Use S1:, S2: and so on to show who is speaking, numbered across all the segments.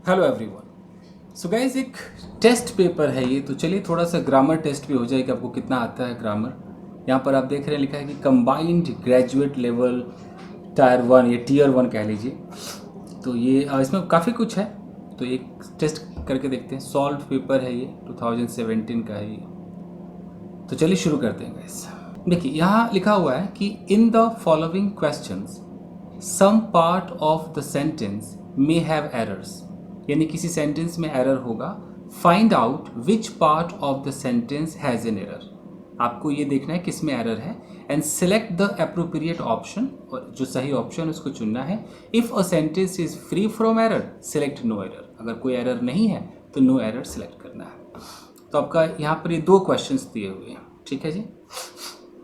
S1: Hello everyone. So guys, एक test paper है ये, तो चलिए थोड़ा सा ग्रामर टेस्ट भी हो जाए कि आपको कितना आता है ग्रामर। यहाँ पर आप देख रहे हैं लिखा है कि कंबाइंड ग्रेजुएट लेवल टायर 1, ये टीयर 1 कह लीजिए। तो ये इसमें काफ़ी कुछ है, तो एक टेस्ट करके देखते हैं। सॉल्व पेपर है ये, 2017 का है ये। तो चलिए शुरू करते हैं गाइस। देखिए यहाँ लिखा हुआ है कि in the following questions some part of the sentence may have errors, यानी किसी सेंटेंस में एरर होगा। Find out which part of the sentence has an error, आपको ये देखना है किस में एरर है। And select the appropriate option, और जो सही ऑप्शन उसको चुनना है। If a sentence is free from error select no error, अगर कोई एरर नहीं है तो नो एरर सेलेक्ट करना है। तो आपका यहाँ पर ये 2 क्वेश्चंस दिए हुए हैं, ठीक है जी।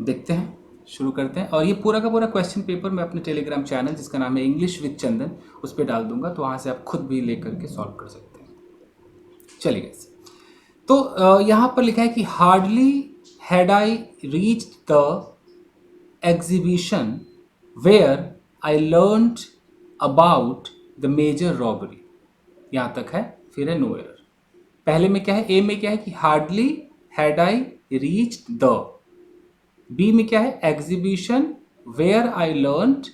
S1: देखते हैं, शुरू करते हैं। और ये पूरा का पूरा क्वेश्चन पेपर मैं अपने टेलीग्राम चैनल जिसका नाम है इंग्लिश विद चंदन, उस पर डाल दूंगा, तो वहाँ से आप खुद भी ले करके सॉल्व कर सकते हैं। चलिए, तो यहाँ पर लिखा है कि hardly had I reached the exhibition where I learned about the major robbery, यहाँ तक है, फिर है नो एरर। पहले में क्या है, ए में क्या है कि hardly had I reached the, B में क्या है एग्जीबिशन वेयर आई लर्नड,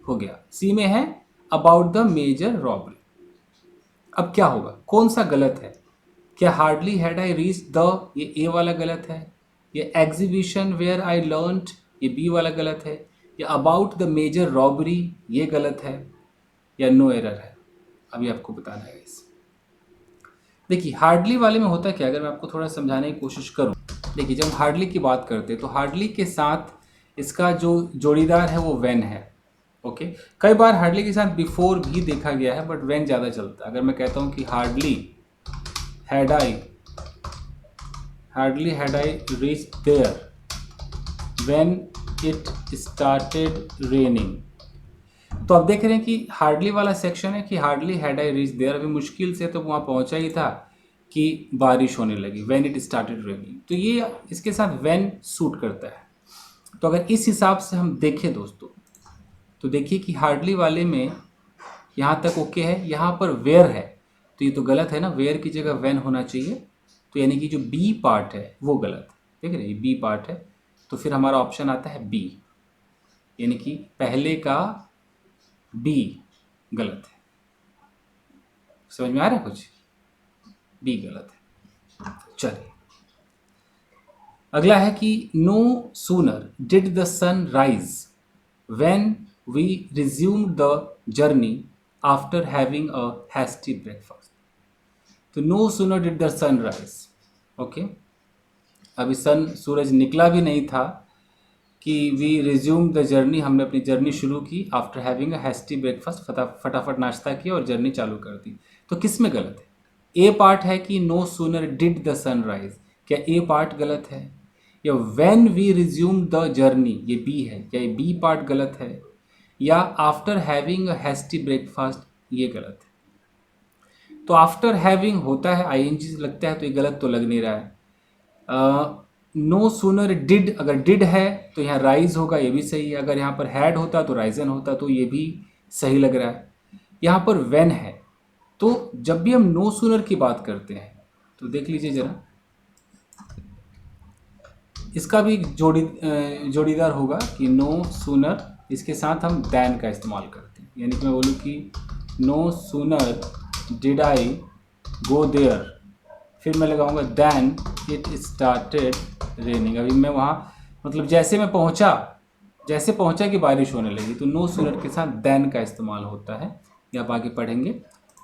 S1: हो गया। सी में है अबाउट द मेजर रॉबरी। अब क्या होगा, कौन सा गलत है? क्या hardly had I reach the, ये ए वाला गलत है, ये एग्जीबिशन वेयर आई लर्नड, ये बी वाला गलत है, या अबाउट द मेजर रॉबरी ये गलत है, या नो एरर है? अभी आपको बताना है इस। देखिए हार्डली वाले में होता क्या, अगर मैं आपको थोड़ा समझाने की कोशिश करूं। देखिए जब हार्डली की बात करते हैं तो हार्डली के साथ इसका जो जोड़ीदार है वो वेन है। ओके, कई बार हार्डली के साथ बिफोर भी देखा गया है, बट वेन ज़्यादा चलता है। अगर मैं कहता हूँ कि hardly had I reach there when it started raining, तो आप देख रहे हैं कि हार्डली वाला सेक्शन है कि hardly had I reach there, अभी मुश्किल से तो वहाँ पहुँचा ही था कि बारिश होने लगी, व्हेन इट स्टार्टेड रेनिंग। तो ये इसके साथ व्हेन सूट करता है। तो अगर इस हिसाब से हम देखें दोस्तों, तो देखिए कि हार्डली वाले में यहाँ तक ओके है, यहाँ पर वेयर है तो ये तो गलत है ना, वेयर की जगह व्हेन होना चाहिए। तो यानी कि जो बी पार्ट है वो गलत है, देख रहे हैं बी पार्ट है, तो फिर हमारा ऑप्शन आता है बी, यानी कि पहले का बी गलत है। समझ में आ रहा है कुछ? बी गलत है। चलिए अगला है कि no sooner did the sun rise when we resume the journey after having a hasty breakfast. तो no sooner did the sun rise, okay, अभी सूरज निकला भी नहीं था कि वी रिज्यूम द जर्नी, हमने अपनी जर्नी शुरू की after having a hasty breakfast, फटाफट नाश्ता किया और जर्नी चालू कर दी। तो किस में गलत है? ए पार्ट है कि no sooner did the sunrise, क्या ए पार्ट गलत है? या when we resume the journey, ये बी है, क्या ये बी पार्ट गलत है? या after having a hasty breakfast, ये गलत है। तो आफ्टर हैविंग होता है आईएनजी लगता है, तो ये गलत तो लग नहीं रहा है। नो सूनर डिड, अगर डिड है तो यहाँ राइज होगा, ये भी सही है। अगर यहाँ पर हैड होता तो राइजन होता, तो ये भी सही लग रहा है। यहाँ पर व्हेन है, तो जब भी हम नो सूनर की बात करते हैं तो देख लीजिए जरा, इसका भी जोड़ीदार होगा कि नो सूनर, इसके साथ हम दैन का इस्तेमाल करते हैं। यानी कि मैं बोलूँ कि no sooner did I go there, फिर मैं लगाऊंगा दैन इट स्टार्टेड रेनिंग। अभी मैं वहाँ मतलब जैसे पहुँचा कि बारिश होने लगी, तो नो सूनर के साथ दैन का इस्तेमाल होता है, या आप आगे पढ़ेंगे।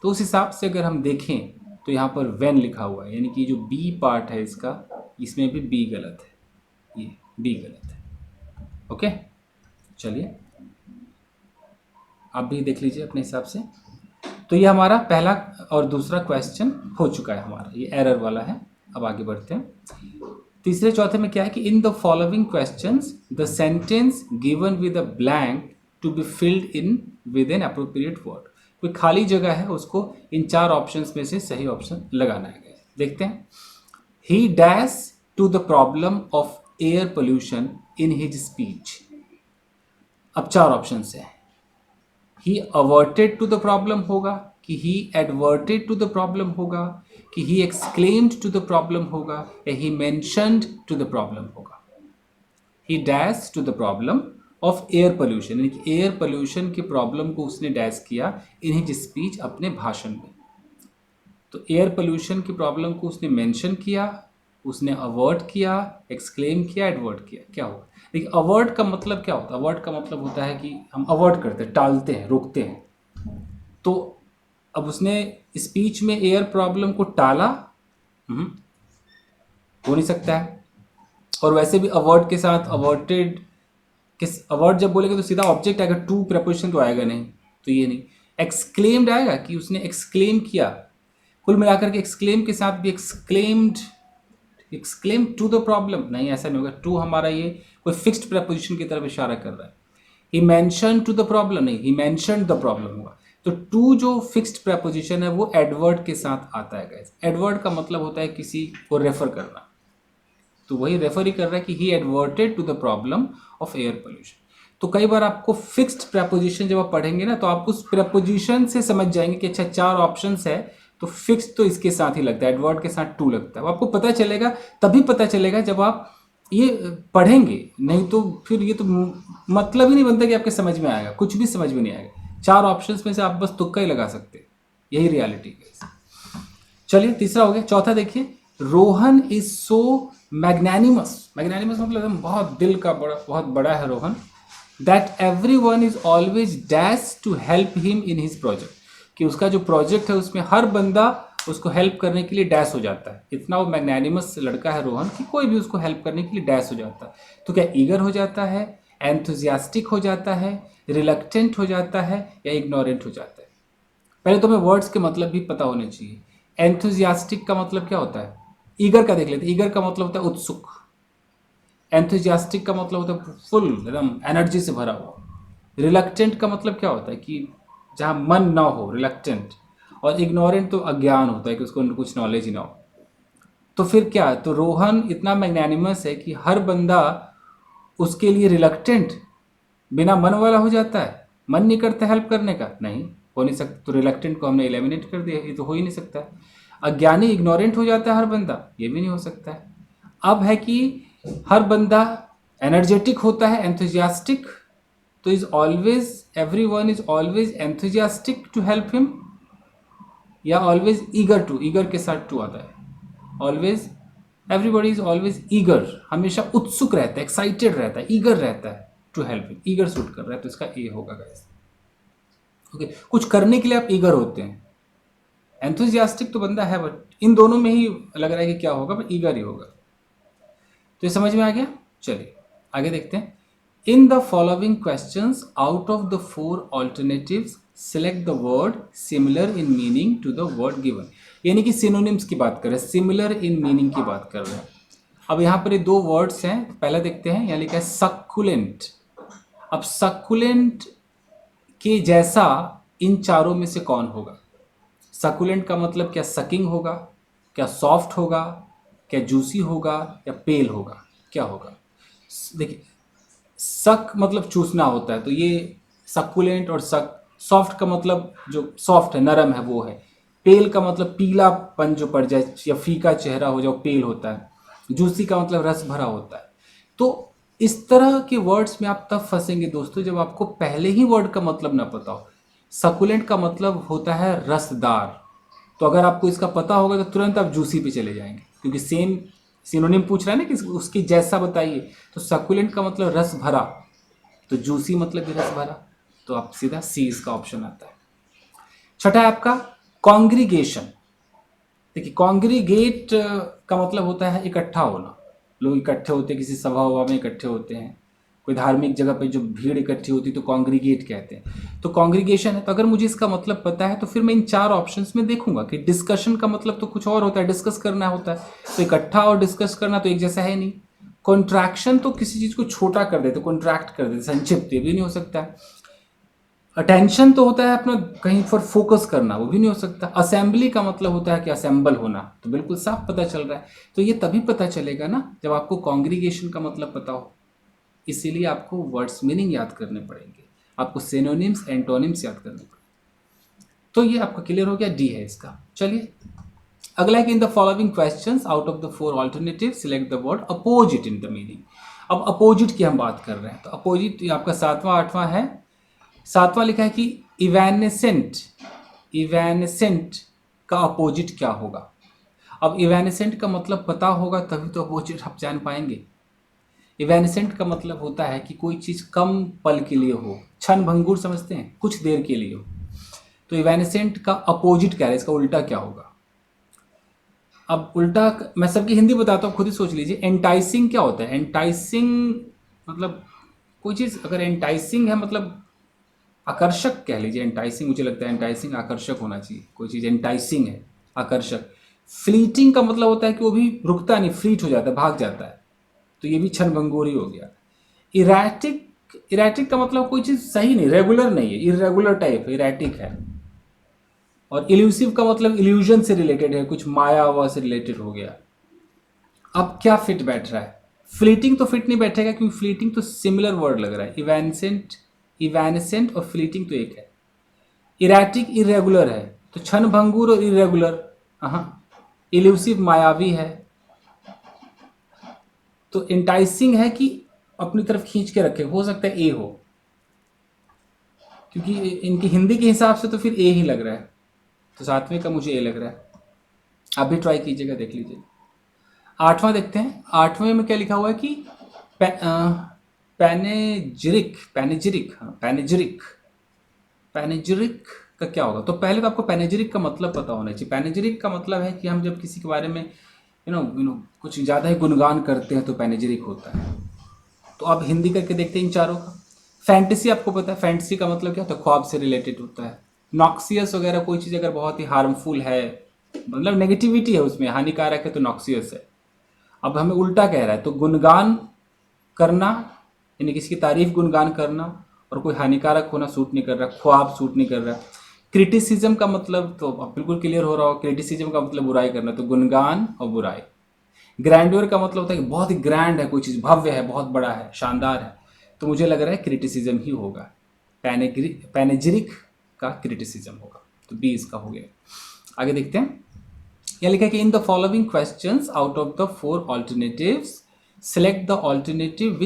S1: तो उस हिसाब से अगर हम देखें तो यहाँ पर व्हेन लिखा हुआ है, यानी कि जो बी पार्ट है इसका, इसमें भी बी गलत है, ये बी गलत है। ओके, चलिए आप भी देख लीजिए अपने हिसाब से। तो ये हमारा पहला और दूसरा क्वेश्चन हो चुका है हमारा, ये एरर वाला है। अब आगे बढ़ते हैं। तीसरे चौथे में क्या है कि in the following questions the sentence given with a blank to be filled in with an appropriate word, कोई खाली जगह है उसको इन 4 ऑप्शंस में से सही ऑप्शन लगाना है। देखते हैं। He dash to the problem of air pollution in his speech, अब 4 ऑप्शन है। He averted to the problem होगा, कि he adverted to the problem होगा, कि he exclaimed to the problem होगा, या he mentioned to the problem होगा। He dash to the problem of air pollution, यानी कि एयर पोल्यूशन की प्रॉब्लम को उसने डैश किया इन हिज स्पीच, अपने भाषण में। तो एयर पोल्यूशन की प्रॉब्लम को उसने मेंशन किया, उसने अवर्ट किया, एक्सक्लेम किया, एडवर्ट किया। क्या होगा? देखिए अवर्ट का मतलब क्या होता है? अवर्ट का मतलब होता है कि हम अवर्ट करते हैं, टालते हैं, रोकते हैं। तो अब उसने स्पीच में एयर प्रॉब्लम को टाला, हो नहीं सकता है। और वैसे भी अवर्ट के साथ अवर्टेड, किस अवर्ट जब बोलेंगे तो सीधा ऑब्जेक्ट आएगा, टू प्रपोजिशन तो आएगा नहीं, तो ये नहीं। एक्सक्लेम्ड आएगा कि उसने एक्सक्लेम किया। कुल मिलाकर के एक्सक्लेम के साथ भी एक्सक्लेम टू द प्रॉब्लम नहीं, ऐसा नहीं होगा। टू हमारा ये कोई फिक्स्ड प्रपोजिशन की तरफ इशारा कर रहा है। ही मेंशन टू द प्रॉब्लम नहीं, ही मेंशन द प्रॉब्लम होगा। तो टू जो फिक्स्ड प्रपोजिशन है वो एडवर्ड के साथ आता है गाइस। एडवर्ड का मतलब होता है किसी को रेफर करना, तो वही रेफर ही कर रहा है कि he adverted to the problem of air pollution. तो कई बार आपको फिक्स्ड प्रपोजिशन जब आप पढ़ेंगे ना, तो आप उस प्रपोजिशन से समझ जाएंगे कि अच्छा 4 ऑप्शंस है, तो फिक्स तो इसके साथ ही लगता है, एडवर्ड के साथ टू लगता है। आपको पता चलेगा, तभी पता चलेगा जब आप ये पढ़ेंगे, नहीं तो फिर ये तो मतलब ही नहीं बनता कि आपके समझ में आएगा, कुछ भी समझ में नहीं आएगा। 4 ऑप्शंस में से आप बस तुक्का ही लगा सकते हैं, यही रियलिटी है। चलिए तीसरा हो गया। चौथा देखिए, Rohan is so magnanimous. Magnanimous मतलब बहुत दिल का बड़ा, बहुत बड़ा है Rohan. That everyone is always dash to help him in his project, कि उसका जो प्रोजेक्ट है उसमें हर बंदा उसको हेल्प करने के लिए डैश हो जाता है। इतना वो मैग्नानिमस लड़का है रोहन कि कोई भी उसको हेल्प करने के लिए डैश हो जाता है। तो क्या ईगर हो जाता है, एंथुजियास्टिक हो जाता है, रिलक्टेंट हो जाता है, या इग्नोरेंट हो जाता है? पहले तो हमें वर्ड्स के मतलब भी पता होने चाहिए। एंथुजियास्टिक का मतलब क्या होता है? ईगर का देख लेते हैं। ईगर का मतलब होता है उत्सुक। एंथुजियास्टिक का मतलब होता है फुल, एकदम एनर्जी से भरा हुआ। रिलक्टेंट का मतलब क्या होता है? कि जहाँ मन ना हो, रिलक्टेंट। और इग्नोरेंट तो अज्ञान होता है, कि उसको कुछ नॉलेज ही ना हो। तो फिर क्या? तो रोहन इतना मैग्नानिमस है कि हर बंदा उसके लिए रिलक्टेंट, बिना मन वाला हो जाता है। मन नहीं करता हेल्प करने का, नहीं हो नहीं सकता। तो रिलक्टेंट को हमने एलिमिनेट कर दिया, ये तो हो ही नहीं सकता है। अज्ञानी इग्नोरेंट हो जाता है हर बंदा, ये भी नहीं हो सकता है। अब है कि हर बंदा एनर्जेटिक होता है, एंथुजियास्टिक। तो is always, everyone is always enthusiastic to help him, या ऑलवेज ईगर टू, ईगर के साथ टू आता है। Always, everybody is always eager, हमेशा उत्सुक रहता है, एक्साइटेड रहता है, ईगर रहता है to help him. Eager suit कर रहा है, तो इसका ए होगा गाइस। ओके, कुछ करने के लिए आप ईगर होते हैं। एंथुजियास्टिक तो बंदा है, बट इन दोनों में ही लग रहा है कि क्या होगा, बट ईगर ही होगा। तो ये समझ में आ गया। चलिए आगे देखते हैं। In the following questions, out of the 4 alternatives select the word similar in meaning to the word given. यानी कि सिनोनिम्स की बात कर रहे हैं, सिमिलर इन मीनिंग की बात कर रहे हैं। अब यहाँ पर ये 2 वर्ड्स हैं, पहला देखते हैं। यहाँ लिखा है सक्कुलेंट। अब सक्कुलेंट के जैसा इन चारों में से कौन होगा? सक्कुलेंट का मतलब क्या सकिंग होगा, क्या सॉफ्ट होगा, क्या जूसी होगा, या पेल होगा? क्या होगा? देखिए, सक मतलब चूसना होता है, तो ये सक्कुलेंट। और सक, सॉफ्ट का मतलब जो सॉफ्ट है, नरम है, वो है। पेल का मतलब पीलापन जो पड़ जाए, या फीका चेहरा हो जाए, पेल होता है। जूसी का मतलब रस भरा होता है। तो इस तरह के वर्ड्स में आप तब फंसेंगे दोस्तों, जब आपको पहले ही वर्ड का मतलब ना पता हो। सकुलेंट का मतलब होता है रसदार, तो अगर आपको इसका पता होगा तो तुरंत आप जूसी पे चले जाएंगे, क्योंकि सेम सिनोनिम पूछ रहा है ना कि उसकी जैसा बताइए। तो सकुलेंट का मतलब रस भरा, तो जूसी मतलब भी रस भरा, तो आप सीधा सी इसका ऑप्शन आता है। छठा है आपका कॉन्ग्रीगेशन। देखिए कॉन्ग्रीगेट का मतलब होता है इकट्ठा होना। लोग इकट्ठे होते हैं, किसी सभा उभा में इकट्ठे होते हैं, कोई धार्मिक जगह पे जो भीड़ इकट्ठी होती है तो कॉन्ग्रीगेट कहते हैं। तो कॉन्ग्रीगेशन है। तो अगर मुझे इसका मतलब पता है तो फिर मैं इन 4 ऑप्शंस में देखूंगा कि डिस्कशन का मतलब तो कुछ और होता है, डिस्कस करना होता है। तो इकट्ठा और डिस्कस करना तो एक जैसा है नहीं। कॉन्ट्रैक्शन तो किसी चीज़ को छोटा कर देते, कॉन्ट्रैक्ट कर देते, संक्षिप्त, ये भी नहीं हो सकता है। अटेंशन तो होता है अपना कहीं पर फोकस करना, वो भी नहीं हो सकता। असेंबली का मतलब होता है कि असेंबल होना, तो बिल्कुल साफ पता चल रहा है। तो ये तभी पता चलेगा ना जब आपको कॉन्ग्रीगेशन का मतलब पता हो। इसीलिए आपको वर्ड्स मीनिंग याद करने पड़ेंगे, आपको सिनोनिम्स एंटोनिम्स याद करने पड़ेंगे। तो ये आपका क्लियर हो गया, डी है इसका। चलिए अगला है कि in the following questions out of the 4 alternative select the word opposite in the meaning. अब अपोजिट की हम बात कर रहे हैं, तो अपोजिट आपका 7वां 8वां है। 7वां लिखा है कि इवैनेसेंट, इवैनेसेंट का अपोजिट क्या होगा। अब इवैनेसेंट का मतलब पता होगा तभी तो अपोजिट आप जान पाएंगे। इवैनेसेंट का मतलब होता है कि कोई चीज़ कम पल के लिए हो, क्षण भंगुर समझते हैं, कुछ देर के लिए हो। तो इवैनेसेंट का अपोजिट क्या है, इसका उल्टा क्या होगा। अब उल्टा मैं सबकी हिंदी बताता हूँ, खुद ही सोच लीजिए। एंटाइसिंग क्या होता है, एंटाइसिंग मतलब कोई चीज़ अगर एंटाइसिंग है मतलब आकर्षक कह लीजिए। एंटाइसिंग मुझे लगता है एंटाइसिंग आकर्षक होना चाहिए, कोई चीज़ एंटाइसिंग है आकर्षक। फ्लीटिंग का मतलब होता है कि वो भी रुकता नहीं, फ्लीट हो जाता है, भाग जाता है, तो ये भी क्षणभंगुर ही हो गया। इरैटिक, इरैटिक का मतलब कोई चीज़ सही नहीं, रेगुलर नहीं है, इरेगुलर टाइप इरैटिक है। और इल्यूसिव का मतलब इल्यूजन से रिलेटेड है, कुछ माया वा से रिलेटेड हो गया। अब क्या फिट बैठ रहा है, फ्लीटिंग तो फिट नहीं बैठेगा क्योंकि फ्लीटिंग तो सिमिलर वर्ड लग रहा है। इवैनेसेंट, इवैनेसेंट और फ्लीटिंग तो एक है। इरैटिक इरेगुलर है, तो क्षण भंगुर और इरेगुलर। हाँ, इल्यूसिव मायावी है। तो इंटाइसिंग है कि अपनी तरफ खींच के रखे, हो सकता है ए हो, क्योंकि इनकी हिंदी के हिसाब से तो फिर ए ही लग रहा है, तो 7वें का मुझे ए लग रहा है। आप भी ट्राई कीजिएगा, देख लीजिए। 8वां देखते हैं। 8वें में क्या लिखा हुआ है कि पैनेजिरिक, पैनेजिरिक, हाँ पैनेजिरिक, पैनेजिरिक का क्या होगा। तो पहले तो आपको पैनेजिरिक का मतलब पता होना चाहिए। पैनेजिरिक का मतलब है कि हम जब किसी के बारे में यू नो कुछ ज़्यादा ही गुणगान करते हैं तो पैनेजिरिक होता है। तो आप हिंदी करके देखते हैं इन चारों का। फैंटेसी आपको पता है, फैंटेसी का मतलब क्या होता है, ख्वाब से रिलेटेड होता है। नॉक्सियस वगैरह कोई चीज़ अगर बहुत ही हार्मफुल है, मतलब नेगेटिविटी है उसमें, हानिकारक है, तो नॉक्सियस है। अब हमें उल्टा कह रहा है, तो गुणगान करना यानी किसी की तारीफ गुणगान करना और कोई हानिकारक होना सूट नहीं कर रहा, ख्वाब सूट नहीं कर रहा। क्रिटिसिज्म का मतलब तो अब बिल्कुल क्लियर हो रहा हो, क्रिटिसिज्म का मतलब बुराई करना, तो गुणगान और बुराई। ग्रैंडोर का मतलब होता है कि बहुत ही ग्रैंड है, कोई चीज़ भव्य है, बहुत बड़ा है, शानदार है, तो मुझे लग रहा है क्रिटिसिज्म ही होगा। पैनेजिरिक का क्रिटिसिज्म होगा, तो बी इसका हो गया। आगे देखते हैं। यह लिखा है कि in the following questions out of the 4 alternatives select the alternative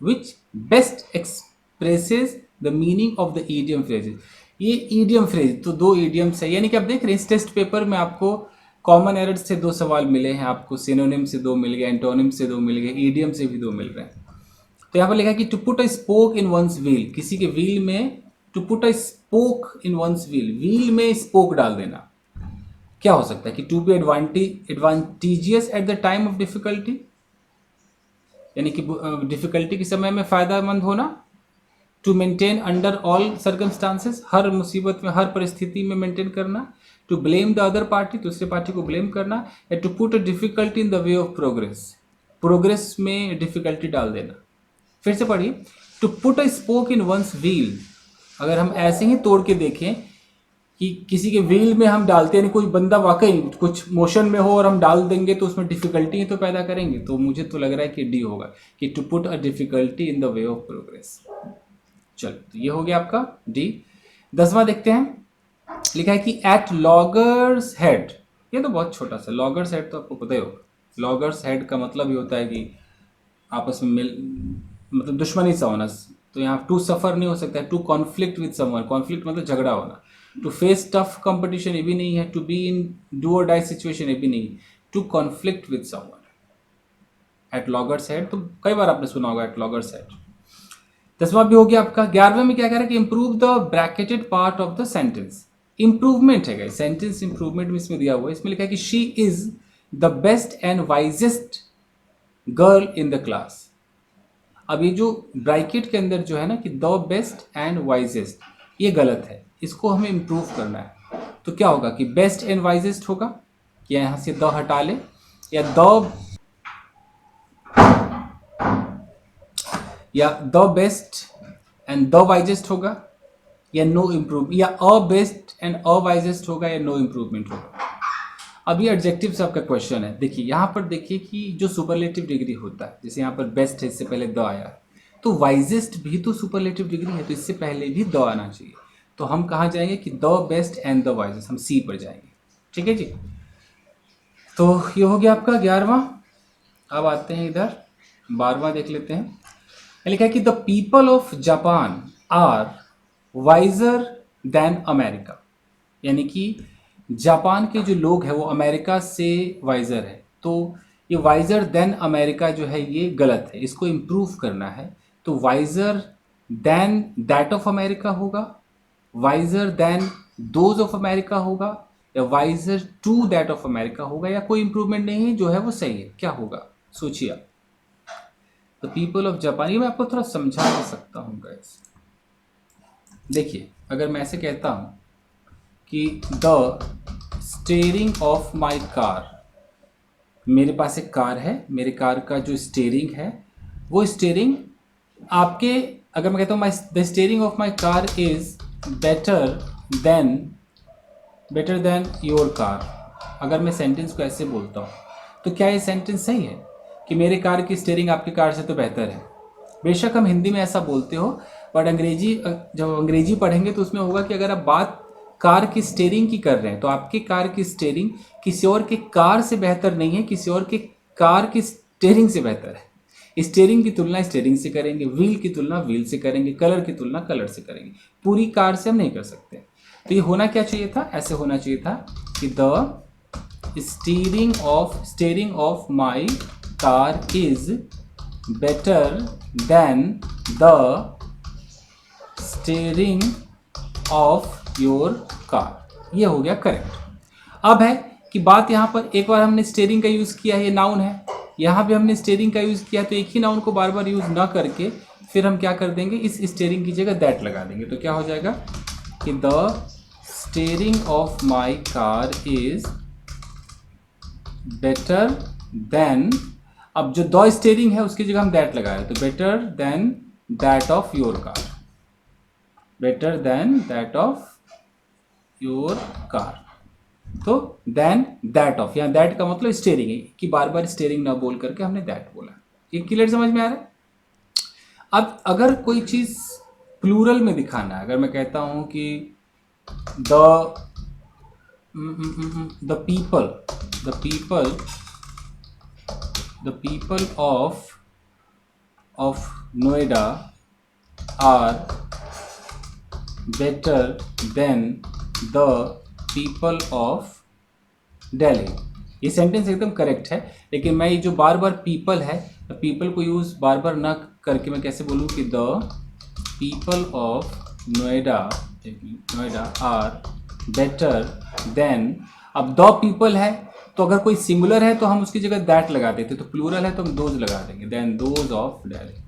S1: which best expresses the meaning of the idiom phrases. ये ईडियम फ्रेज तो 2 ईडियम्स है, यानी कि आप देख रहे हैं इस टेस्ट पेपर में आपको कॉमन एरर से 2 सवाल मिले हैं, आपको सिनोनिम से 2 मिल गए, एंटोनिम से 2 मिल गए, ईडियम से भी 2 मिल रहे हैं। तो यहाँ पर लिखा है कि to put a spoke in one's wheel, किसी के व्हील में, to put a spoke in one's wheel, wheel में स्पोक डाल देना। क्या हो सकता है कि to be advantageous at the time of difficulty, यानी कि डिफिकल्टी के समय में फायदेमंद होना। To maintain under all circumstances, हर मुसीबत में, हर परिस्थिति में मेंटेन करना। To blame the other party, दूसरे पार्टी को ब्लेम करना। या to put a difficulty in the way of progress, progress में डिफिकल्टी डाल देना। फिर से पढ़िए, to put a spoke in one's wheel, अगर हम ऐसे ही तोड़ के देखें कि किसी के व्हील में हम डालते हैं, कोई बंदा वाकई कुछ मोशन में हो और हम डाल देंगे तो उसमें डिफिकल्टी तो पैदा करेंगे, तो मुझे तो लग रहा है कि डी होगा, कि to put a difficulty in the way of progress. चलो, तो ये हो गया आपका डी। 10वां देखते हैं। लिखा है कि एट लॉगर्स हेड, ये तो बहुत छोटा सा, लॉगर्स हेड तो आपको पता ही होगा। लॉगर्स हेड का मतलब ही होता है कि आपस में मिल, मतलब दुश्मनी सा होना। तो यहाँ टू सफ़र नहीं हो सकता है, to conflict with someone, conflict मतलब झगड़ा होना। टू फेस टफ कंपटीशन ये भी नहीं है, to be in do or die situation ये भी नहीं, to conflict with someone. At loggerheads तो कई बार आपने सुना होगा, एट लॉगर्स हेड। 10वां भी हो गया आपका। 11वें में क्या कह रहा है कि improve the bracketed part of the sentence, improvement है गाइस, सेंटेंस इंप्रूवमेंट में इसमें दिया हुआ है। इसमें लिखा है कि she is the best and wisest girl in the class. अब ये जो ब्रैकेट के अंदर जो है ना कि द बेस्ट एंड वाइजेस्ट, ये गलत है, इसको हमें इम्प्रूव करना है। तो क्या होगा कि बेस्ट एंड वाइजेस्ट होगा, कि यहाँ से द हटा ले, या the best and the wisest होगा, या नो इम्प्रूव, या a best and a wisest होगा, या नो इम्प्रूवमेंट होगा। अब ये एडजेक्टिव्स आपका क्वेश्चन है। देखिए यहाँ पर देखिए कि जो सुपरलेटिव डिग्री होता है, जैसे यहाँ पर बेस्ट है, इससे पहले द आया, तो वाइजेस्ट भी तो सुपरलेटिव डिग्री है, तो इससे पहले भी द आना चाहिए। तो हम कहाँ जाएंगे कि the best and the wisest, हम सी पर जाएंगे। ठीक है जी। तो ये हो गया आपका 11वां। अब आते हैं इधर 12वां देख लेते हैं। लिखा है कि the people of Japan are wiser than America, यानी कि जापान के जो लोग हैं वो अमेरिका से वाइजर है। तो ये वाइजर देन अमेरिका जो है ये गलत है, इसको इम्प्रूव करना है। तो wiser than that of America होगा, wiser than those of America होगा, या wiser to that of America होगा, या कोई इंप्रूवमेंट नहीं है, जो है वो सही है। क्या होगा सोचिए आप। द पीपल ऑफ जापान, ये मैं आपको थोड़ा समझा दे सकता हूँ गाइस। देखिए अगर मैं ऐसे कहता हूँ कि the steering of my car, मेरे पास एक कार है, मेरे कार का जो स्टेयरिंग है वो स्टेयरिंग आपके, अगर मैं कहता हूँ my the steering of my car is better than your car, अगर मैं सेंटेंस को ऐसे बोलता हूँ तो क्या ये सेंटेंस सही है कि मेरे कार की स्टीयरिंग आपकी कार से तो बेहतर है? बेशक हम हिंदी में ऐसा बोलते हो, बट अंग्रेजी, जब अंग्रेजी पढ़ेंगे तो उसमें होगा कि अगर आप बात कार की स्टीयरिंग की कर रहे हैं तो आपकी कार की स्टीयरिंग किसी और के कार से बेहतर नहीं है, किसी और के कार की स्टीयरिंग से बेहतर है। स्टीयरिंग की तुलना स्टीयरिंग से करेंगे, व्हील की तुलना व्हील से करेंगे, कलर की तुलना कलर से करेंगे, पूरी कार से हम नहीं कर सकते। तो ये होना क्या चाहिए था, ऐसे होना चाहिए था कि the steering of my car is better than the steering of your car. ये हो गया करेक्ट। अब है कि बात यहाँ पर, एक बार हमने स्टीयरिंग का यूज़ किया है, ये नाउन है, यहाँ भी हमने स्टीयरिंग का यूज़ किया, तो एक ही नाउन को बार बार यूज़ ना करके फिर हम क्या कर देंगे, इस स्टीयरिंग की जगह दैट लगा देंगे। तो क्या हो जाएगा कि the steering of my car is better than, अब जो द स्टीयरिंग है उसकी जगह हम दैट लगा रहे हैं, तो better than that of your car, better than that of your car. तो देन दैट ऑफ, यहाँ दैट का मतलब स्टीयरिंग है कि बार बार स्टीयरिंग ना बोल करके हमने दैट बोला। ये क्लियर समझ में आ रहा है? अब अगर कोई चीज़ प्लूरल में दिखाना है, अगर मैं कहता हूँ कि the people of Noida are better than the people of Delhi, ये सेंटेंस एकदम करेक्ट है। लेकिन मैं ये जो बार बार पीपल है, पीपल को यूज़ बार बार ना करके मैं कैसे बोलूँ कि the people of Noida are better than, अब द पीपल है तो अगर कोई सिंगुलर है तो हम उसकी जगह दैट लगा देते, तो प्लूरल है तो हम दोज लगा देंगे, देन दोज ऑफ दिल्ली।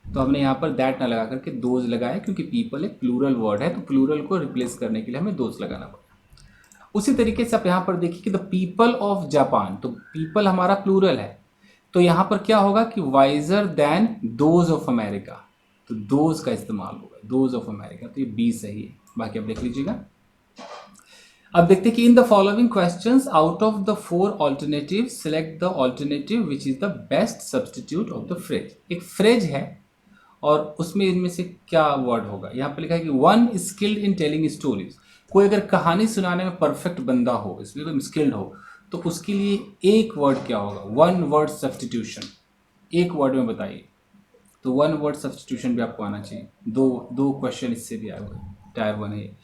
S1: तो हमने यहाँ पर दैट ना लगा करके दोज लगाया, क्योंकि पीपल एक प्लूरल वर्ड है, तो प्लूरल को रिप्लेस करने के लिए हमें दोज लगाना पड़ेगा। उसी तरीके से आप यहाँ पर देखिए कि द पीपल ऑफ जापान, तो पीपल हमारा प्लूरल है, तो यहाँ पर क्या होगा कि visor than those of America, तो दोज का इस्तेमाल होगा, दोज ऑफ अमेरिका, तो ये बी सही है। बाकी आप देख लीजिएगा। अब देखते हैं कि in the following questions out of the 4 alternative select the alternative which is the best substitute of the phrase. एक फ्रेज है और उसमें इनमें से क्या वर्ड होगा। यहाँ पर लिखा है कि one skilled in telling stories, कोई अगर कहानी सुनाने में परफेक्ट बंदा हो, इसमें तो स्किल्ड हो, तो उसके लिए एक वर्ड क्या होगा, वन वर्ड सब्सटीट्यूशन। एक वर्ड में बताइए, तो वन वर्ड सब्सटीट्यूशन भी आपको आना चाहिए। दो क्वेश्चन इससे भी आए हुए, टायर 1 है।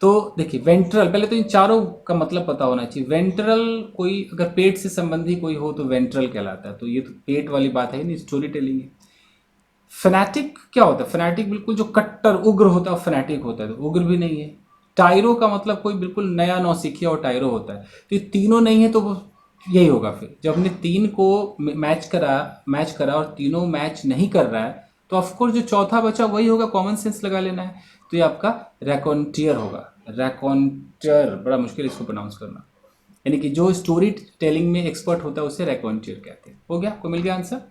S1: तो देखिए वेंट्रल, पहले तो इन चारों का मतलब पता होना चाहिए। वेंट्रल कोई अगर पेट से संबंधी कोई हो तो वेंट्रल कहलाता है, तो ये तो पेट वाली बात है नहीं, स्टोरी टेलिंग है। फैनेटिक क्या होता है, फैनेटिक बिल्कुल जो कट्टर उग्र होता है फैनेटिक होता है, तो उग्र भी नहीं है। टायरो का मतलब कोई बिल्कुल नया नौसिखिया और टायरो होता है, तो ये तीनों नहीं है, तो वो यही होगा। फिर जब हमने 3 को मैच करा और तीनों मैच नहीं कर रहा है, तो ऑफकोर्स जो चौथा बचा वही होगा, कॉमन सेंस लगा लेना है। तो ये आपका रैकोंटियर होगा, रैकोंटियर, बड़ा मुश्किल इसको प्रोनाउंस करना, यानी कि जो स्टोरी टेलिंग में एक्सपर्ट होता है उसे रैकोंटियर कहते हैं। हो गया, आपको मिल गया आंसर।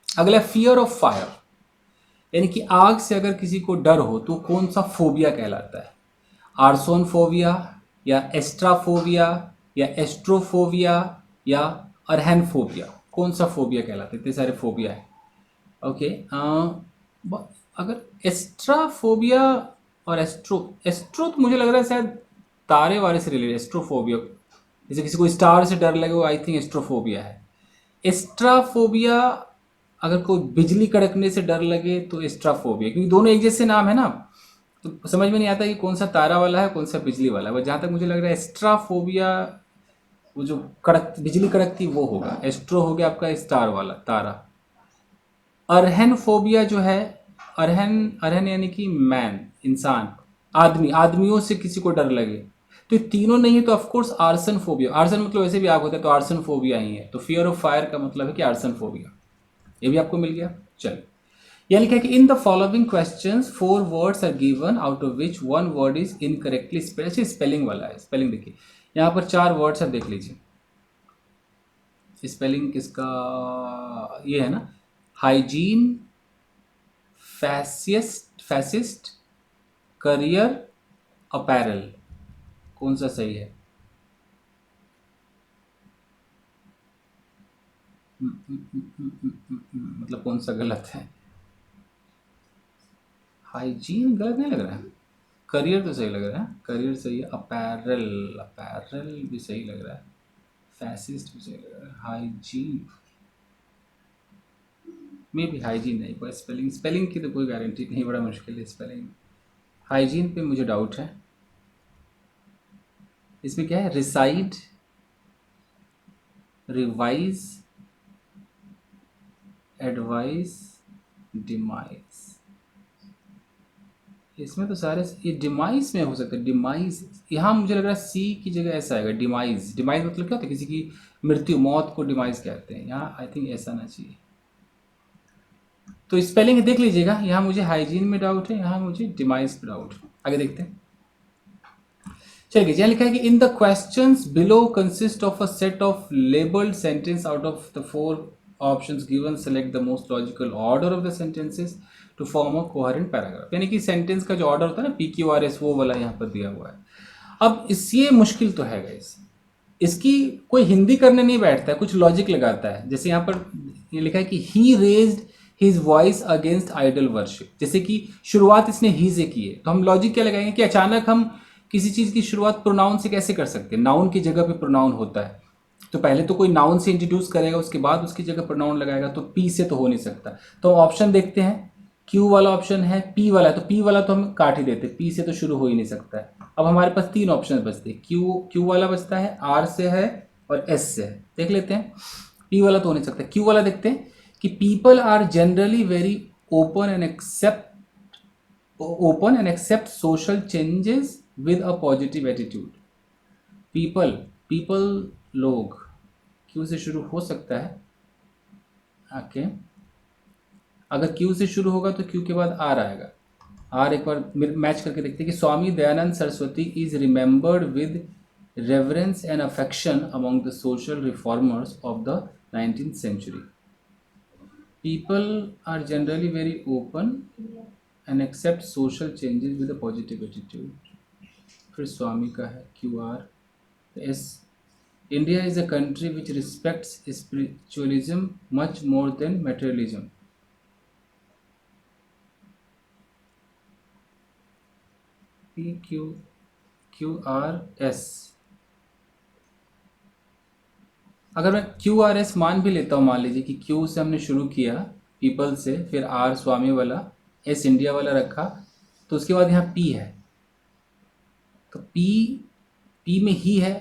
S1: अगला फियर ऑफ फायर, यानी कि आग से अगर किसी को डर हो तो कौन सा फोबिया कहलाता है, आर्सोन फोबिया या एस्ट्राफोबिया या एस्ट्रोफोबिया या अरहनफोबिया, कौन सा फोबिया कहलाता है? इतने सारे फोबिया है। ओके, अगर एस्ट्राफोबिया और एस्ट्रो तो मुझे लग रहा है शायद तारे वारे से रिलेटेड, एस्ट्रोफोबिया। जैसे किसी को स्टार से डर लगे, वो आई थिंक एस्ट्रोफोबिया है। एस्ट्राफोबिया, अगर कोई बिजली कड़कने से डर लगे तो एस्ट्राफोबिया, क्योंकि दोनों एक जैसे नाम है ना, तो समझ में नहीं आता कि कौन सा तारा वाला है कौन सा बिजली वाला है। बस जहाँ तक मुझे लग रहा है एस्ट्राफोबिया, वो जो कड़क बिजली कड़कती वो होगा। एस्ट्रो हो गया आपका स्टार वाला, तारा। अरहन फोबिया जो है, अरहन अरहन यानी कि मैन, इंसान, आदमी, आदमियों से किसी को डर लगे, तो ये तीनों नहीं है तो ऑफकोर्स आर्सन फोबिया। आर्सन मतलब वैसे भी आग होता है, तो आर्सन फोबिया ही है। तो फियर ऑफ फायर का मतलब है कि आर्सन फोबिया। ये भी आपको मिल गया। चलिए, यह लिखा है कि in the following questions 4 words are given out of which 1 word is incorrectly spelled. Spelling वाला है, स्पेलिंग देखिए यहाँ पर 4 वर्ड्स है, देख लीजिए स्पेलिंग किसका। ये है ना, हाइजीन, फैसिस्ट, करियर, अपैरल। कौन सा सही है? मतलब कौन सा गलत है? हाइजीन गलत नहीं लग रहा है, करियर तो सही लग रहा है, करियर सही है। अपैरल, अपैरल भी सही लग रहा है, फैसिस्ट भी सही लग रहा है। हाइजीन में भी हाइजीन नहीं, कोई स्पेलिंग, स्पेलिंग की तो कोई गारंटी नहीं, बड़ा मुश्किल है स्पेलिंग। हाइजीन पे मुझे डाउट है। इसमें क्या है? Reside, revise, advice, demise. इसमें तो सारे ये डिमाइस में हो सकता है, डिमाइस। यहाँ मुझे लग रहा है सी की जगह ऐसा आएगा, डिमाइस। डिमाइस मतलब क्या होता है? किसी की मृत्यु, मौत को डिमाइस कहते हैं। यहाँ आई थिंक ऐसा ना चाहिए। तो स्पेलिंग देख लीजिएगा, यहाँ मुझे हाइजीन में डाउट है, यहाँ मुझे डिमाइस पे डाउट है। आगे देखते हैं। चलिए, यहाँ लिखा है कि in the questions below consist of a set of labelled sentence out of the 4 options given, select the most logical order of the sentences to form a coherent paragraph. यानी कि सेंटेंस का जो ऑर्डर होता है ना, PQRS, वो वाला यहाँ पर दिया हुआ है। अब इस ये मुश्किल तो है गाइस, इसकी कोई हिंदी करने नहीं बैठता है, कुछ लॉजिक लगाता है। जैसे यहाँ पर ये लिखा है कि he raised his voice against idol worship. जैसे कि शुरुआत इसने ही से की है, तो हम लॉजिक क्या लगाएंगे कि अचानक हम किसी चीज़ की शुरुआत प्रोनाउन से कैसे कर सकते हैं? नाउन की जगह पे प्रोनाउन होता है, तो पहले तो कोई नाउन से इंट्रोड्यूस करेगा, उसके बाद उसकी जगह प्रोनाउन लगाएगा, तो पी से तो हो नहीं सकता। तो ऑप्शन देखते हैं, क्यू वाला ऑप्शन है, पी वाला है, तो पी वाला तो हम काट ही देते, पी से तो शुरू हो ही नहीं सकता है। अब हमारे पास 3 ऑप्शन बचते हैं, क्यू वाला बचता है, आर से है और एस से है। देख लेते हैं, पी वाला तो हो नहीं सकता, क्यू वाला देखते हैं कि people are generally very open and accept social changes with a positive attitude. People लोग, क्यू से शुरू हो सकता है। ओके, अगर क्यू से शुरू होगा तो क्यू के बाद आर आएगा। आर एक बार मैच करके देखते हैं कि Swami Dayanand Saraswati is remembered with reverence and affection among the social reformers of the 19th century. People are generally very open and accept social changes with a positive attitude. फिर स्वामी का है, Q R S. India is a country which respects spiritualism much more than materialism. Q R S. अगर मैं Q R S मान भी लेता हूँ, मान लीजिए कि क्यू से हमने शुरू किया, पीपल से, फिर आर स्वामी वाला, एस इंडिया वाला रखा, तो उसके बाद यहाँ पी है, तो पी में ही है,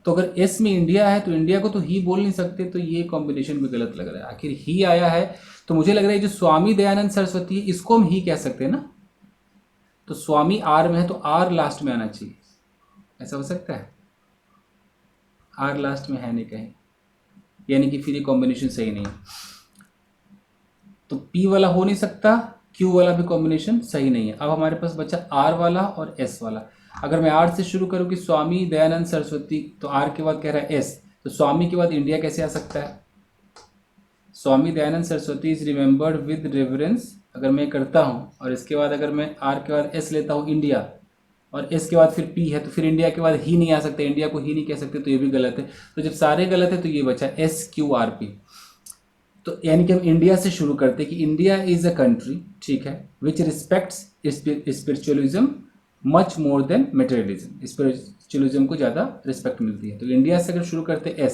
S1: तो अगर एस में इंडिया है तो इंडिया को तो ही बोल नहीं सकते, तो ये कॉम्बिनेशन भी गलत लग रहा है। आखिर ही आया है, तो मुझे लग रहा है जो स्वामी दयानंद सरस्वती है इसको हम ही कह सकते हैं ना, तो स्वामी आर में है तो आर लास्ट में आना चाहिए। ऐसा हो सकता है? आर लास्ट में है नहीं कहीं, यानी कि फिर ये कॉम्बिनेशन सही नहीं है। तो पी वाला हो नहीं सकता, क्यू वाला भी कॉम्बिनेशन सही नहीं है। अब हमारे पास बचा आर वाला और एस वाला। अगर मैं आर से शुरू करूँ कि स्वामी दयानंद सरस्वती, तो आर के बाद कह रहा है एस, तो स्वामी के बाद इंडिया कैसे आ सकता है? Swami Dayanand Saraswati is remembered with reverence, अगर मैं करता हूँ, और इसके बाद अगर मैं आर के बाद एस लेता हूँ, इंडिया, और एस के बाद फिर पी है, तो फिर इंडिया के बाद ही नहीं आ सकते, इंडिया को ही नहीं कह सकते, तो ये भी गलत है। तो जब सारे गलत है तो ये बचा एस क्यू आर पी। तो यानी कि हम इंडिया से शुरू करते हैं कि इंडिया इज अ कंट्री, ठीक है, which respects spiritualism much more than materialism. Spiritualism को ज़्यादा रिस्पेक्ट मिलती है। तो इंडिया से अगर शुरू करते हैं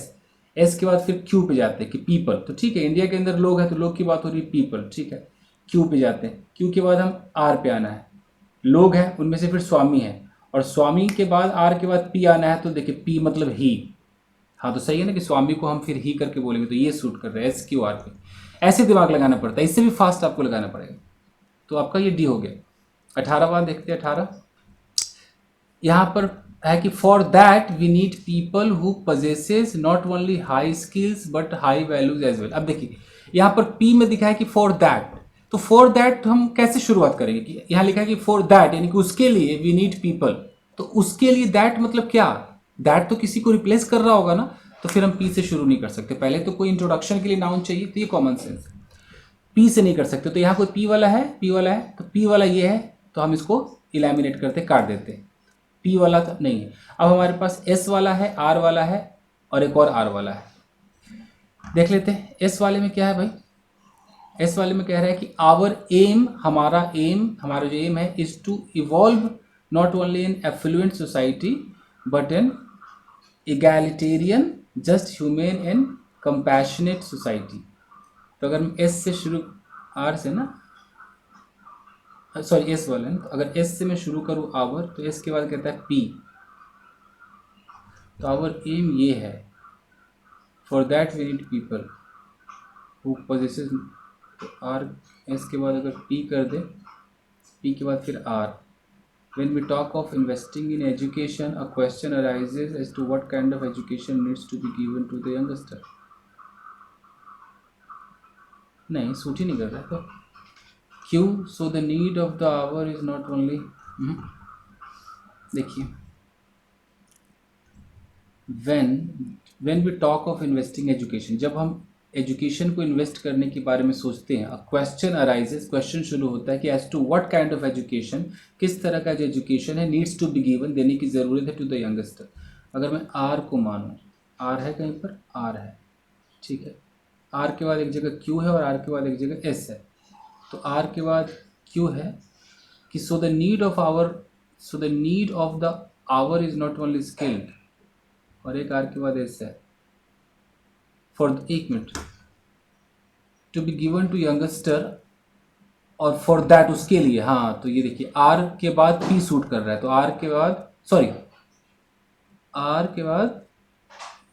S1: एस के बाद फिर क्यू पे जाते हैं कि पीपल। तो ठीक है, इंडिया के अंदर लोग हैं तो लोग की बात हो रही है, पीपल, ठीक है। क्यू पे जाते हैं, क्यू के बाद हम आर पे आना है, लोग हैं उनमें से फिर स्वामी है, और स्वामी के बाद आर के बाद पी आना है। तो देखिए पी मतलब ही, हाँ तो सही है ना कि स्वामी को हम फिर ही करके बोलेंगे तो ये सूट कर रहा है एस क्यू आर पे। ऐसे दिमाग लगाना पड़ता है, इससे भी फास्ट आपको लगाना पड़ेगा। तो आपका ये डी हो गया। 18वां देखते हैं। 18 यहाँ पर है कि for that we need people who possesses not only high skills but high values as well. अब देखिए यहाँ पर पी में दिखा है कि फॉर दैट, तो फॉर दैट हम कैसे शुरुआत करेंगे कि यहाँ लिखा है कि फॉर दैट यानी कि उसके लिए वी नीड पीपल। तो उसके लिए दैट मतलब क्या, दैट तो किसी को रिप्लेस कर रहा होगा ना, तो फिर हम पी से शुरू नहीं कर सकते। पहले तो कोई इंट्रोडक्शन के लिए नाउन चाहिए, तो ये कॉमन सेंस। पी से नहीं कर सकते। तो यहाँ कोई पी वाला है, पी वाला है, तो पी वाला ये है, तो हम इसको इलेमिनेट करते, काट देते। पी वाला तो नहीं है। अब हमारे पास एस वाला है, आर वाला है, और एक और आर वाला है। देख लेते हैं एस वाले में क्या है भाई। एस वाले में कह रहा है कि आवर एम, हमारा जो एम है is to evolve not only in affluent society but in egalitarian just human and compassionate society. तो अगर हम एस से शुरू, आर से ना, सॉरी एस वाला है, तो अगर एस से मैं शुरू करूँ आवर, तो एस के बाद कहता है पी। तो आवर एम ये है, for that we need people who possesses. तो आर, एस के बाद अगर पी कर दे, पी के बाद फिर are. When we talk of investing in education, a question arises as to what kind of education needs to be given to the youngster. नहीं, suit ही नहीं कर रहा है। तो क्यों, सो the need of the hour is not only, देखिए when we talk of investing education, जब हम एजुकेशन को इन्वेस्ट करने के बारे में सोचते हैं, क्वेश्चन अराइजेस, क्वेश्चन शुरू होता है कि as to what kind of education, किस तरह का जो एजुकेशन है, नीड्स टू बी गिवन, देने की ज़रूरत है टू द यंगस्टर। अगर मैं आर को मानूँ, आर है कहीं पर, आर है, ठीक है, आर के बाद एक जगह क्यू है और आर के बाद एक जगह एस है। तो आर के बाद क्यू है कि so the need of the hour is not only skilled, और एक आर के बाद एस है, फॉर, एक minute, to be given to youngster, और फॉर दैट उसके लिए, हाँ तो ये देखिए आर के बाद पी सूट कर रहा है। तो आर के बाद, सॉरी आर के बाद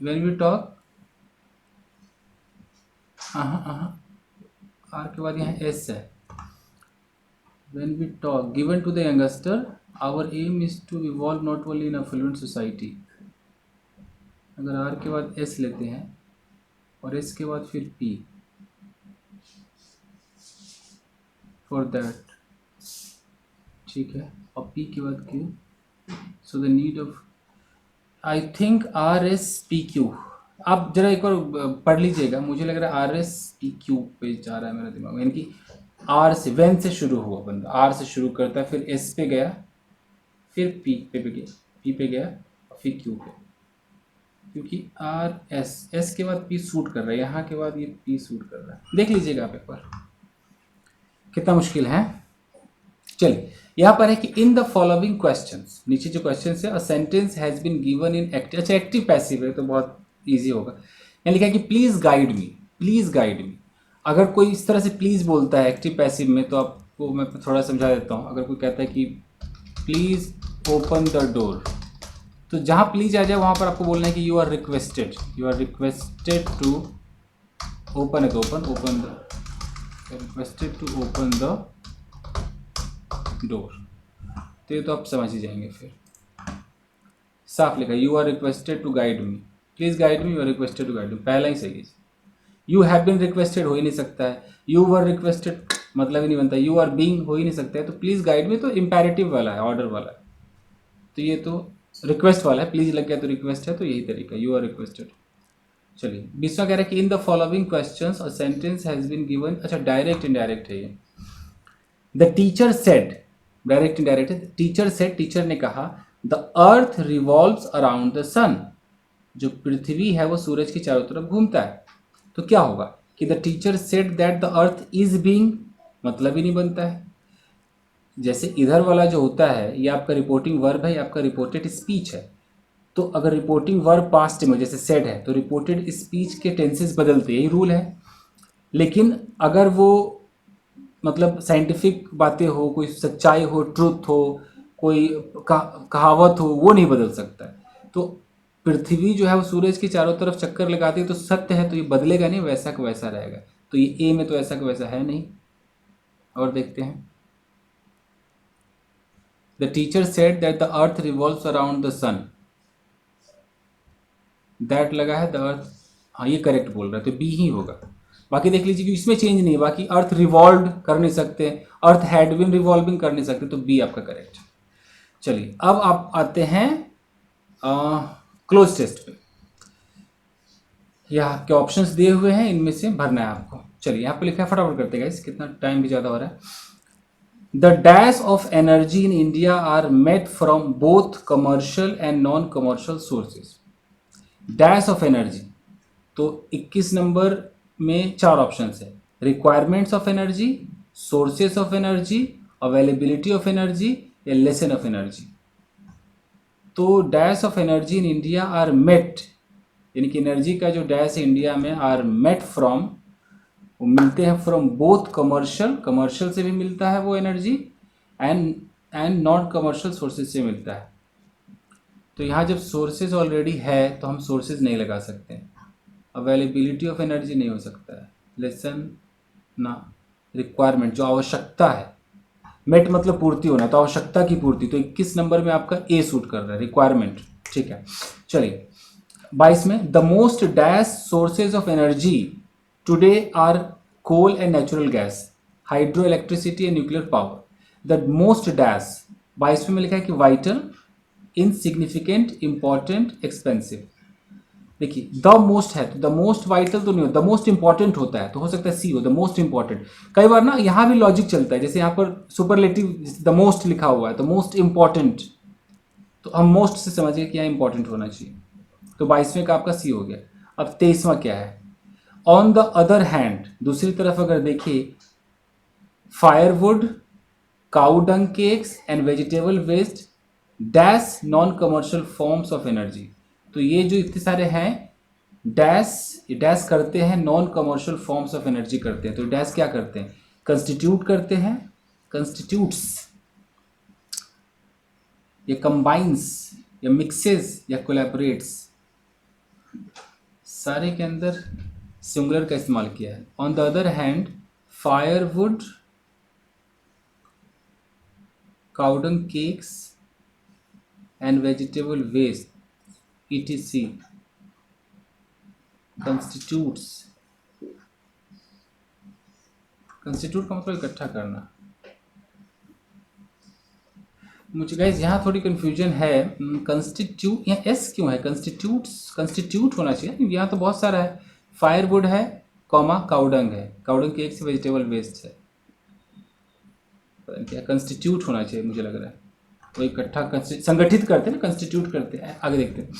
S1: व्हेन वी टॉक, आर के बाद यहाँ एस है, when we talk given to the youngster our aim is to evolve not only in affluent society. अगर आर के बाद एस लेते हैं और एस के बाद फिर पी, फॉर दैट, ठीक है, और पी के बाद Q, so the need of, I think R S P Q. आप जरा एक बार पढ़ लीजिएगा, मुझे लग रहा है आर एस पी क्यू पे जा रहा है मेरा दिमाग, यानी कि आर से, वेन से शुरू हुआ बंदा, आर से शुरू करता है, फिर एस पे गया, फिर पी पे गया और फिर क्यू पे, क्योंकि आर एस के बाद पी सूट कर रहा है, यहाँ के बाद ये पी सूट कर रहा है। देख लीजिएगा आप एक बार, कितना मुश्किल है। चलिए यहाँ पर है कि इन द फॉलोइंग क्वेश्चंस, नीचे जो क्वेश्चंस है, a sentence has been given in active, अच्छा एक्टिव पैसिव है तो बहुत इजी होगा। यहाँ लिखा है कि प्लीज गाइड मी। अगर कोई इस तरह से प्लीज बोलता है एक्टिव पैसिव में, तो आपको मैं थोड़ा समझा देता हूँ। अगर कोई कहता है कि प्लीज ओपन द डोर, तो जहाँ प्लीज आ जाए वहाँ पर आपको बोलना है कि you are requested to open, है तो open the, requested to open the door. तो ये तो आप समझ ही जाएंगे। फिर साफ लिखा, you are requested to guide me, please guide me, you are requested to guide me, पहला ही सही है। यू हैव बीन रिक्वेस्टेड हो ही नहीं सकता है, यू वर रिक्वेस्टेड मतलब ही नहीं बनता, यू आर बीइंग हो ही नहीं सकता है। तो प्लीज गाइड मी तो इम्पेरेटिव वाला है, ऑर्डर वाला है, तो ये तो रिक्वेस्ट वाला है, प्लीज लग गया तो रिक्वेस्ट है, तो यही तरीका, यू आर रिक्वेस्टेड। चलिए 20वां कह रहा है कि in the following questions a sentence has been given, अच्छा डायरेक्ट इनडायरेक्ट है ये। The teacher said, direct indirect है, टीचर सेड, टीचर ने कहा, the earth revolves around the sun, जो पृथ्वी है वो सूरज के चारों तरफ घूमता है। तो क्या होगा कि the teacher said that the earth is being, मतलब ही नहीं बनता है। जैसे इधर वाला जो होता है ये आपका रिपोर्टिंग वर्ब है, ये आपका रिपोर्टेड स्पीच है। तो अगर रिपोर्टिंग वर्ब पास्ट में जैसे सेड है तो रिपोर्टेड स्पीच के टेंसेस बदलते, यही रूल है। लेकिन अगर वो मतलब साइंटिफिक बातें हो, कोई सच्चाई हो, ट्रुथ हो, कोई कहावत हो, वो नहीं बदल सकता है। तो पृथ्वी जो है वो सूरज के चारों तरफ चक्कर लगाती है, तो सत्य है, तो ये बदलेगा नहीं, वैसा का वैसा रहेगा। तो ये ए में तो ऐसा का वैसा है नहीं। और देखते हैं, the teacher said that the earth revolves around the sun, that लगा है द अर्थ, हाँ ये करेक्ट बोल रहा है, तो बी ही होगा। बाकी देख लीजिए कि इसमें चेंज नहीं है, बाकी अर्थ रिवॉल्व कर नहीं सकते, अर्थ हैड बीन रिवॉल्विंग कर नहीं सकते, तो बी आपका करेक्ट। चलिए अब आप आते हैं क्लोज टेस्ट पे। यहाँ के ऑप्शंस दिए हुए हैं, इनमें से भरना है आपको। चलिए यहाँ पे लिखा है, फटाफट करते हैं गाइस, कितना टाइम भी ज़्यादा हो रहा है। The dash of energy in India are met from both commercial and non commercial sources. Dash of energy, तो 21 नंबर में 4 ऑप्शंस है, requirements of energy, sources of energy, availability of energy या लेसन ऑफ एनर्जी। तो dash of energy in India are met, यानी कि energy का जो dash है इंडिया में, आर मेट फ्रॉम, वो मिलते हैं फ्रॉम बोथ कमर्शियल, कमर्शियल से भी मिलता है वो energy, and non commercial sources से मिलता है। तो यहाँ जब सोर्सेज ऑलरेडी है तो हम सोर्सेज नहीं लगा सकते, अवेलेबिलिटी ऑफ एनर्जी नहीं हो सकता है, लेसन ना, रिक्वायरमेंट जो आवश्यकता है, मेट मतलब पूर्ति होना, तो आवश्यकता की पूर्ति, तो 21 नंबर में आपका ए सूट कर रहा है, रिक्वायरमेंट। ठीक है, चलिए 22 में, the most dash sources of energy today are coal and natural gas, hydro electricity and nuclear power. The most dash 22 में लिखा है कि वाइटल, इनसिग्निफिकेंट, इंपॉर्टेंट, एक्सपेंसिव। देखिए द मोस्ट है तो द मोस्ट वाइटल तो नहीं हो, द मोस्ट इंपॉर्टेंट होता है, तो हो सकता है सी हो, द मोस्ट इंपॉर्टेंट। कई बार ना यहाँ भी लॉजिक चलता है, जैसे यहाँ पर सुपरलेटिव द मोस्ट लिखा हुआ है, तो मोस्ट इंपॉर्टेंट, तो हम मोस्ट से समझिए कि यहाँ इंपॉर्टेंट होना चाहिए, तो 22वें का आपका सी हो गया। अब 23वां क्या है, ऑन द अदर हैंड, दूसरी तरफ अगर देखिए, firewood, cow dung cakes and vegetable waste dash non commercial forms of energy. तो ये जो इतने सारे हैं डैश करते हैं, non commercial forms of energy करते हैं। तो डैश क्या करते हैं, कंस्टिट्यूट करते हैं, कंस्टिट्यूट्स, या कंबाइंस, या मिक्सेस, या कोलैबोरेट्स, सारे के अंदर सिंगुलर का इस्तेमाल किया है। On the other hand firewood, cowdung cakes and vegetable waste etc constitutes, constitute का मतलब इकट्ठा करना। मुझे गाइस यहाँ थोड़ी कन्फ्यूजन है, कंस्टिट्यूट यहाँ एस क्यों है, कंस्टिट्यूट होना चाहिए, यहाँ तो बहुत सारा है, फायरवुड है, कॉमा काउडंग है, काउडंग केक से वेजिटेबल वेस्ट है, पता नहीं क्या कंस्टिट्यूट होना चाहिए, मुझे लग रहा है वो इकट्ठा संगठित करते हैं ना, कंस्टिट्यूट करते हैं। आगे देखते हैं,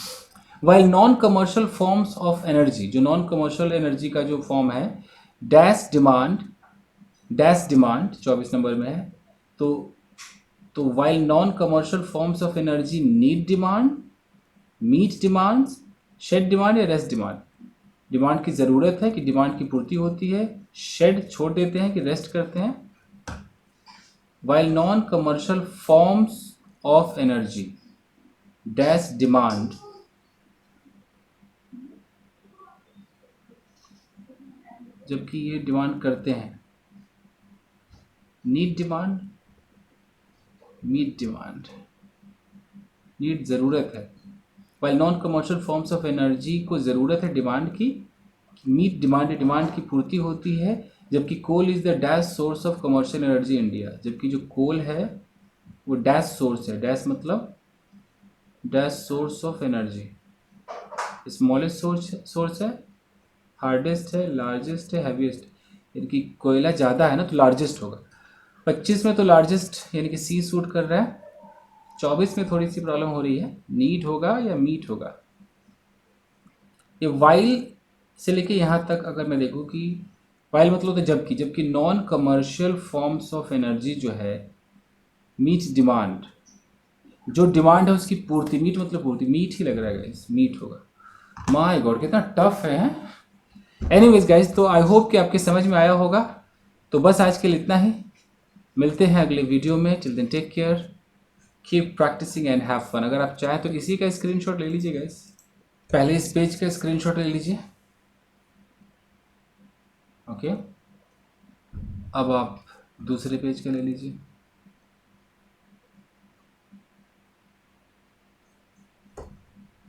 S1: while non commercial forms of energy, जो नॉन कमर्शियल एनर्जी का जो फॉर्म है, डैश डिमांड, 24 नंबर में है, तो while non commercial forms of energy need demand, meet demand, shed demand या रेस्ट डिमांड। डिमांड की ज़रूरत है कि डिमांड की पूर्ति होती है, शेड छोड़ देते हैं कि रेस्ट करते हैं। While non commercial forms of energy dash demand, जबकि ये डिमांड करते हैं, need demand, meet demand, need ज़रूरत है, while non commercial forms of energy को ज़रूरत है डिमांड की, मीट डिमांड, डिमांड की पूर्ति होती है, जबकि coal is the dash source of commercial energy India, जबकि जो कोल है वो डैश सोर्स है, डैश मतलब dash source of energy, smallest source है, हार्डेस्ट है, लार्जेस्ट है, हैवीएस्ट, यानी कि कोयला ज़्यादा है ना तो लार्जेस्ट होगा। 25 में तो लार्जेस्ट यानी कि सी सूट कर रहा है। 24 में थोड़ी सी प्रॉब्लम हो रही है, नीड होगा या मीट होगा। ये वाइल से लेके यहाँ तक अगर मैं देखूँ कि वाइल मतलब होता है जबकि, जबकि non commercial forms of energy जो है मीट डिमांड, जो डिमांड है उसकी पूर्ति, मीट मतलब पूर्ति, मीट ही लग रहा है गाइस, मीट होगा। माय गॉड कितना टफ है। एनीवेज गाइस, तो आई होप कि आपके समझ में आया होगा। तो बस आज के लिए इतना ही, मिलते हैं अगले वीडियो में। Till then take care, keep practicing and have fun. अगर आप चाहें तो इसी का स्क्रीनशॉट ले लीजिए गाइस, पहले इस पेज का स्क्रीनशॉट ले लीजिए। ओके, अब आप दूसरे पेज का ले लीजिए।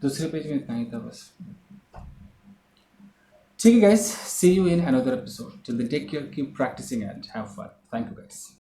S1: दूसरे पेज में इतना ही था बस। ठीक है guys, see you in another episode. Till then take care, keep practicing and have fun. Thank you guys.